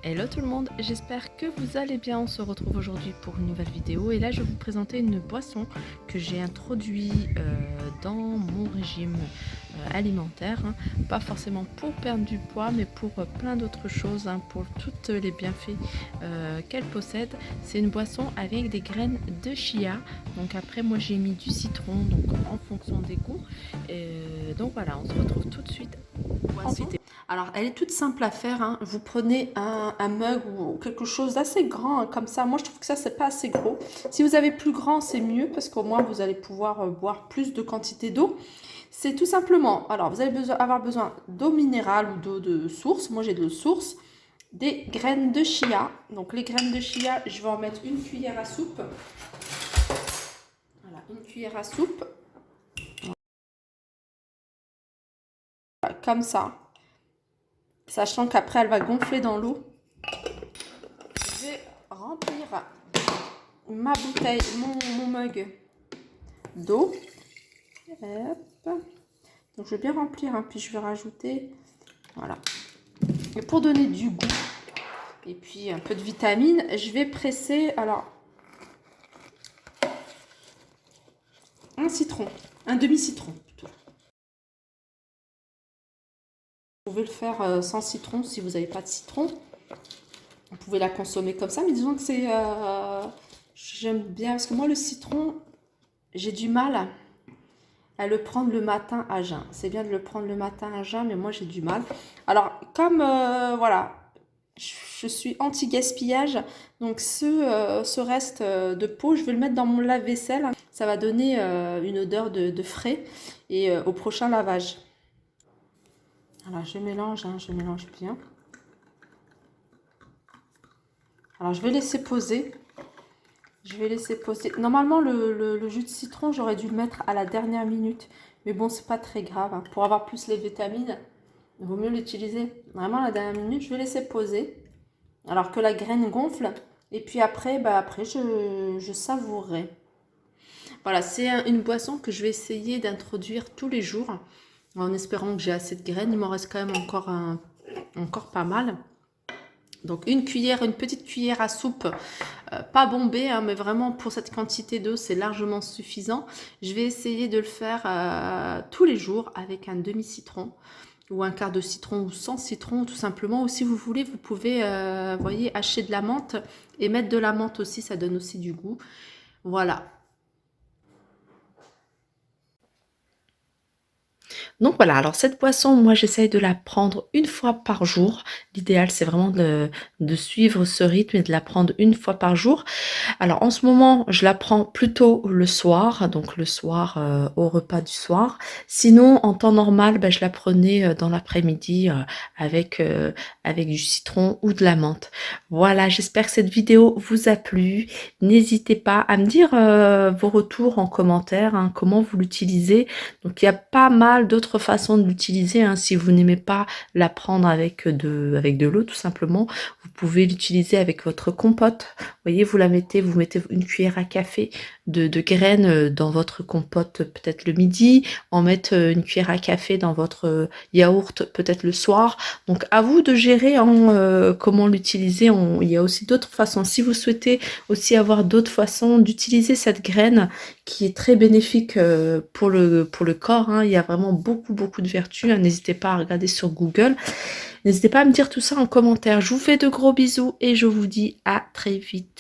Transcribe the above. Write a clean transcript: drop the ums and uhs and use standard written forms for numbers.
Hello tout le monde, j'espère que vous allez bien. On se retrouve aujourd'hui pour une nouvelle vidéo et là je vais vous présenter une boisson que j'ai introduit dans mon régime alimentaire, hein. Pas forcément pour perdre du poids mais pour plein d'autres choses, hein, pour tous les bienfaits qu'elle possède. C'est une boisson avec des graines de chia, donc après moi j'ai mis du citron donc en fonction des goûts donc voilà, on se retrouve tout de suite. Ensuite, alors, elle est toute simple à faire, hein. Vous prenez un mug ou quelque chose d'assez grand, hein, comme ça. Moi, je trouve que ça, c'est pas assez gros. Si vous avez plus grand, c'est mieux parce qu'au moins, vous allez pouvoir boire plus de quantité d'eau. C'est tout simplement, alors, vous allez avoir besoin d'eau minérale ou d'eau de source. Moi, j'ai de l'eau de source. Des graines de chia. Donc, les graines de chia, je vais en mettre une cuillère à soupe. Voilà, une cuillère à soupe. Voilà, comme ça. Sachant qu'après, elle va gonfler dans l'eau. Je vais remplir ma bouteille, mon mug d'eau. Donc, je vais bien remplir, hein, puis je vais rajouter, voilà. Et pour donner du goût et puis un peu de vitamine, je vais presser, alors, un citron, un demi-citron plutôt. Vous pouvez le faire sans citron si vous n'avez pas de citron. Vous pouvez la consommer comme ça, mais disons que c'est... j'aime bien, parce que moi, le citron, j'ai du mal à le prendre le matin à jeun. C'est bien de le prendre le matin à jeun, mais moi, j'ai du mal. Alors, comme, voilà, je suis anti-gaspillage, donc ce reste de pot, je vais le mettre dans mon lave-vaisselle. Ça va donner une odeur de frais et au prochain lavage. Alors, je mélange, hein, je mélange bien. Alors, je vais laisser poser. Je vais laisser poser. Normalement, le jus de citron, j'aurais dû le mettre à la dernière minute. Mais bon, c'est pas très grave, hein. Pour avoir plus les vitamines, il vaut mieux l'utiliser vraiment à la dernière minute. Je vais laisser poser. Alors que la graine gonfle. Et puis après, après je savourerai. Voilà, c'est une boisson que je vais essayer d'introduire tous les jours. En espérant que j'ai assez de graines. Il m'en reste quand même encore pas mal. Donc une petite cuillère à soupe, pas bombée, hein, mais vraiment pour cette quantité d'eau, c'est largement suffisant. Je vais essayer de le faire tous les jours avec un demi-citron ou un quart de citron ou sans citron tout simplement. Ou si vous voulez, vous pouvez, voyez, hacher de la menthe et mettre de la menthe aussi, ça donne aussi du goût. Voilà. Donc voilà, alors cette boisson, moi j'essaye de la prendre une fois par jour. L'idéal c'est vraiment de suivre ce rythme et de la prendre une fois par jour. Alors en ce moment, je la prends plutôt le soir, donc le soir au repas du soir. Sinon, en temps normal, je la prenais dans l'après-midi avec du citron ou de la menthe. Voilà, j'espère que cette vidéo vous a plu. N'hésitez pas à me dire vos retours en commentaire, hein, comment vous l'utilisez. Donc il y a pas mal d'autres façons de l'utiliser, hein. Si vous n'aimez pas la prendre avec de l'eau tout simplement, vous pouvez l'utiliser avec votre compote. Vous voyez, vous mettez une cuillère à café de graines dans votre compote peut-être le midi, en mettre une cuillère à café dans votre yaourt peut-être le soir. Donc à vous de gérer comment l'utiliser. Il y a aussi d'autres façons. Si vous souhaitez aussi avoir d'autres façons d'utiliser cette graine qui est très bénéfique pour le corps, hein. Il y a vraiment beaucoup de vertus, hein. N'hésitez pas à regarder sur Google. N'hésitez pas à me dire tout ça en commentaire. Je vous fais de gros bisous et je vous dis à très vite.